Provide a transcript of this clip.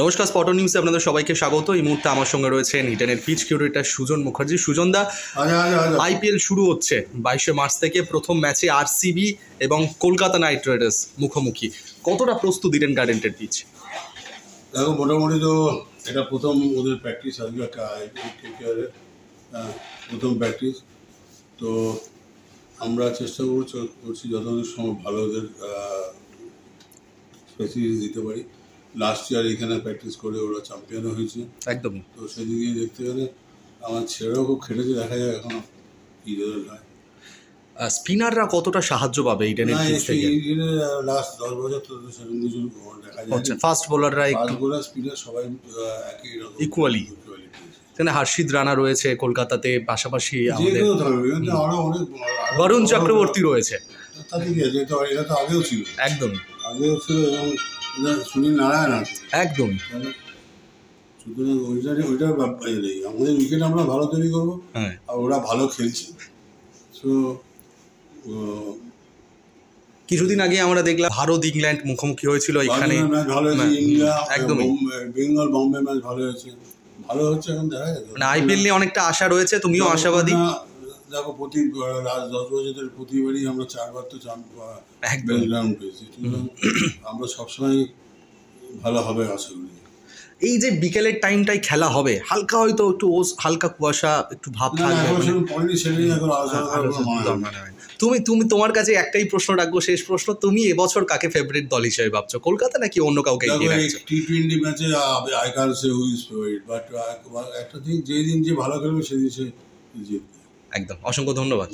নমস্কার, স্পট নিউজে আপনাদের সবাইকে স্বাগত। এই মুহূর্তে আমার সঙ্গে রয়েছেন ইডেনের পিচ কিউরেটর সুজন মুখার্জি। সুজনদা, আইপিএল শুরু হচ্ছে 22শে মার্চ থেকে। প্রথম ম্যাচে আরসিবি এবং কলকাতা নাইট রাইডার্স মুখোমুখি। কতটা প্রস্তুত ইডেন গার্ডেনের পিচ? দেখো, মোটামুটি তো এটা প্রথম ওদের প্র্যাকটিস, আজকে প্রথম প্র্যাকটিস। তো আমরা চেষ্টা করছি যতদূর সময় ভালো ওদের ফেসিলিটি দিতে পারি। লাস্ট ইয়ার এখানে প্র্যাকটিস করে ওরা চ্যাম্পিয়নও হয়েছে। একদমই। তো সেদিকে দেখতে গেলে আমার ছেলেরাও খুব খেটেছে, দেখা যায় এখন কি রেজাল্ট হয়। স্পিনাররা কতটা সাহায্য পাবে ইডেনের পিচ থেকে? লাস্ট 10 বছর তো সেরকম কিছু দেখা যায়। ফাস্ট বোলাররা একটু স্পিনার সবাই একই রকম ইকুয়ালি। এখানে হর্ষিত রানা রয়েছে কলকাতাতে, পাশাপাশি আমাদের বরুণ চক্রবর্তী রয়েছে। এটা তো আগেও ছিল, একদমই আগেও ছিল, এবং সুনীল নারায়ণ আছে। একদমই। সুতরাং ওইটার নেই, আমাদের উইকেট আমরা ভালো তৈরি করবো, আর ওরা ভালো খেলছে। তো কিছুদিন আগে আমরা দেখলাম ভারত ইংল্যান্ড মুখোমুখি হয়েছিল এখানে, ম্যাচ ভালো হয়েছে। ইন্ডিয়া একদমই, বেঙ্গল বম্বে ম্যাচ ভালো হয়েছে, ভালো হচ্ছে। এখন দেখা যাবে, মানে আইপিএল নিয়ে অনেকটা আশা রয়েছে। তুমিও আশাবাদী? দেখো, লাস্ট 10 বছরের প্রতিবারই আমরা 4বার তো চ্যাম্পিয়ন পেয়েছি। আমরা সবসময় ভালো হবে আশা করি। এই যে বিকেলের টাইমটাই খেলা হবে, হালকা হয়তো একটু হালকা কুয়াশা, একটু ভাব থাকবে। তুমি তোমার কাছে একটাই প্রশ্ন রাখবো, শেষ প্রশ্ন। তুমি এবছর কাকে ফেভারিট দল হিসেবে ভাবছো, কলকাতা নাকি অন্য কাউকে? টি20 ম্যাচে I can't say who is favourite, but একটা দিন, যেদিন যে ভালো খেলবে সেদিন সে জিতবে। একদম। অসংখ্য ধন্যবাদ।